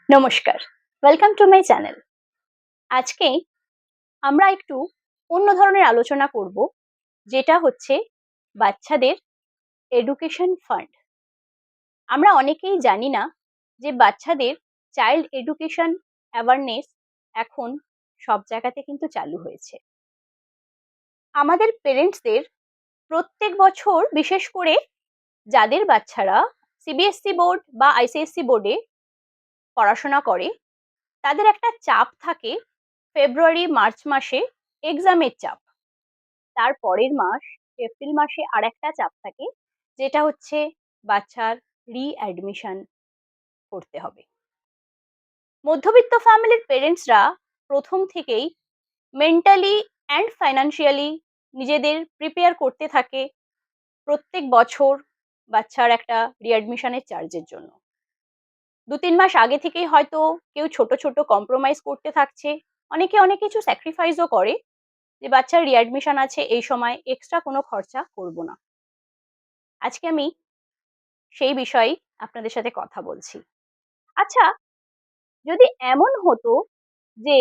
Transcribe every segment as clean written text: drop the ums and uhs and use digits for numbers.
নমস্কার, welcome to my channel. আজকে আমরা একটু অন্য ধরনের আলোচনা করব, যেটা হচ্ছে বাচ্চাদের এডুকেশন ফান্ড। আমরা অনেকেই জানি না যে বাচ্চাদের চাইল্ড এডুকেশন অ্যাওয়ারনেস এখন সব জায়গাতে কিন্তু চালু হয়েছে। আমাদের পেরেন্টসদের প্রত্যেক বছর, বিশেষ করে যাদের বাচ্চারা সিবিএসসি বোর্ড বা আইসিএসসি বোর্ডে পড়াশোনা করে, তাদের একটা চাপ থাকে ফেব্রুয়ারি মার্চ মাসে এক্সামের চাপ। তার পরের মাস এপ্রিল মাসে আরেকটা চাপ থাকে, যেটা হচ্ছে বাচ্চার রিঅ্যাডমিশন করতে হবে। মধ্যবিত্ত ফ্যামিলির পেরেন্টসরা প্রথম থেকেই মেন্টালি অ্যান্ড ফাইন্যান্সিয়ালি নিজেদের প্রিপেয়ার করতে থাকে প্রত্যেক বছর বাচ্চার একটা রিঅ্যাডমিশনের চার্জের জন্য। ২-৩ মাস আগে থেকেই হয়তো কেউ ছোট ছোট কম্প্রোমাইজ করতে থাকছে, অনেকে অনেক কিছু স্যাক্রিফাইসও করে যে বাচ্চার রিঅ্যাডমিশন আছে, এই সময় এক্সট্রা কোনো খরচা করব না। আজকে আমি সেই বিষয়েই আপনাদের সাথে কথা বলছি। আচ্ছা, যদি এমন হতো যে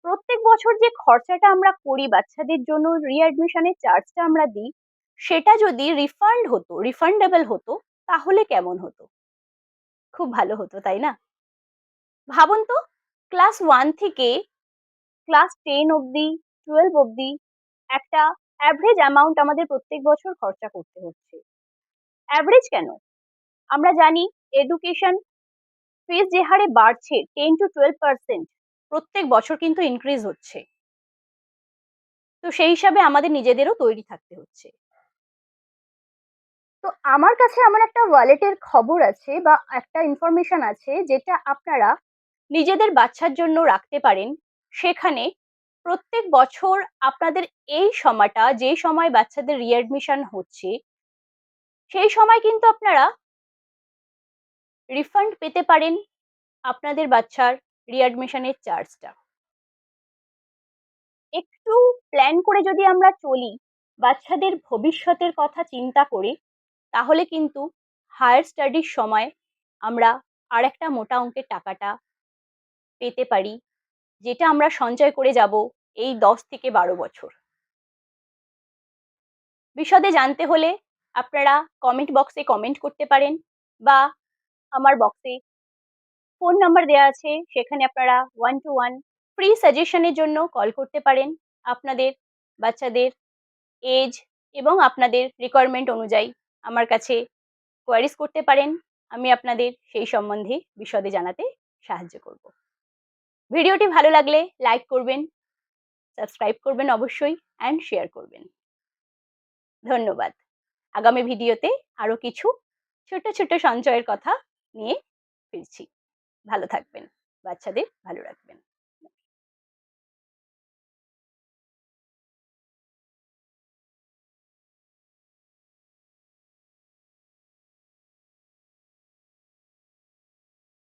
প্রত্যেক বছর যে খরচাটা আমরা করি বাচ্চাদের জন্য, রিঅ্যাডমিশনের চার্জটা আমরা দিই, সেটা যদি রিফান্ডেবল হতো, তাহলে কেমন হতো? খুব ভালো হতো, তাই না? ভাবুন তো, ক্লাস 1 থেকে ক্লাস 10 অব্দি, 12 অব্দি একটা অ্যাভারেজ অ্যামাউন্ট আমাদের প্রত্যেক বছর খরচা করতে হচ্ছে। অ্যাভারেজ কেন? আমরা জানি এডুকেশন ফিস যে হারে বাড়ছে 10-12% প্রত্যেক বছর কিন্তু ইনক্রিজ হচ্ছে। তো সেই হিসাবে আমাদের নিজেদেরও তৈরি থাকতে হচ্ছে। তো আমার কাছে এমন একটা ওয়ালেটের খবর আছে বা একটা ইনফরমেশন আছে, যেটা আপনারা নিজেদের বাচ্চার জন্য রাখতে পারেন। সেখানে প্রত্যেক বছর আপনাদের এই সময়টা, যে সময় বাচ্চাদের রিঅ্যাডমিশন হচ্ছে, সেই সময় কিন্তু আপনারা রিফান্ড পেতে পারেন আপনাদের বাচ্চার রিঅ্যাডমিশনের চার্জটা। একটু প্ল্যান করে যদি আমরা চলি, বাচ্চাদের ভবিষ্যতের কথা চিন্তা করে, তাহলে কিন্তু হায়ার স্টাডির সময় আমরা আরেকটা মোটা অঙ্কের টাকাটা পেতে পারি, যেটা আমরা সঞ্চয় করে যাব এই 10 থেকে 12 বছর। বিশদে জানতে হলে আপনারা কমেন্ট বক্সে কমেন্ট করতে পারেন, বা আমার বক্সে ফোন নাম্বার দেয়া আছে, সেখানে আপনারা 1 to 1 ফ্রি সাজেশনের জন্য কল করতে পারেন। আপনাদের বাচ্চাদের এজ এবং আপনাদের রিকোয়ারমেন্ট অনুযায়ী আমার কাছে কোয়ারিজ করতে পারেন। আমি আপনাদের সেই সম্বন্ধে বিশদে জানাতে সাহায্য করব। ভিডিওটি ভালো লাগলে লাইক করবেন, সাবস্ক্রাইব করবেন অবশ্যই, অ্যান্ড শেয়ার করবেন। ধন্যবাদ। আগামী ভিডিওতে আরো কিছু ছোট ছোট সঞ্চয়ের কথা নিয়ে ফিরছি। ভালো থাকবেন, বাচ্চাদের ভালো রাখবেন।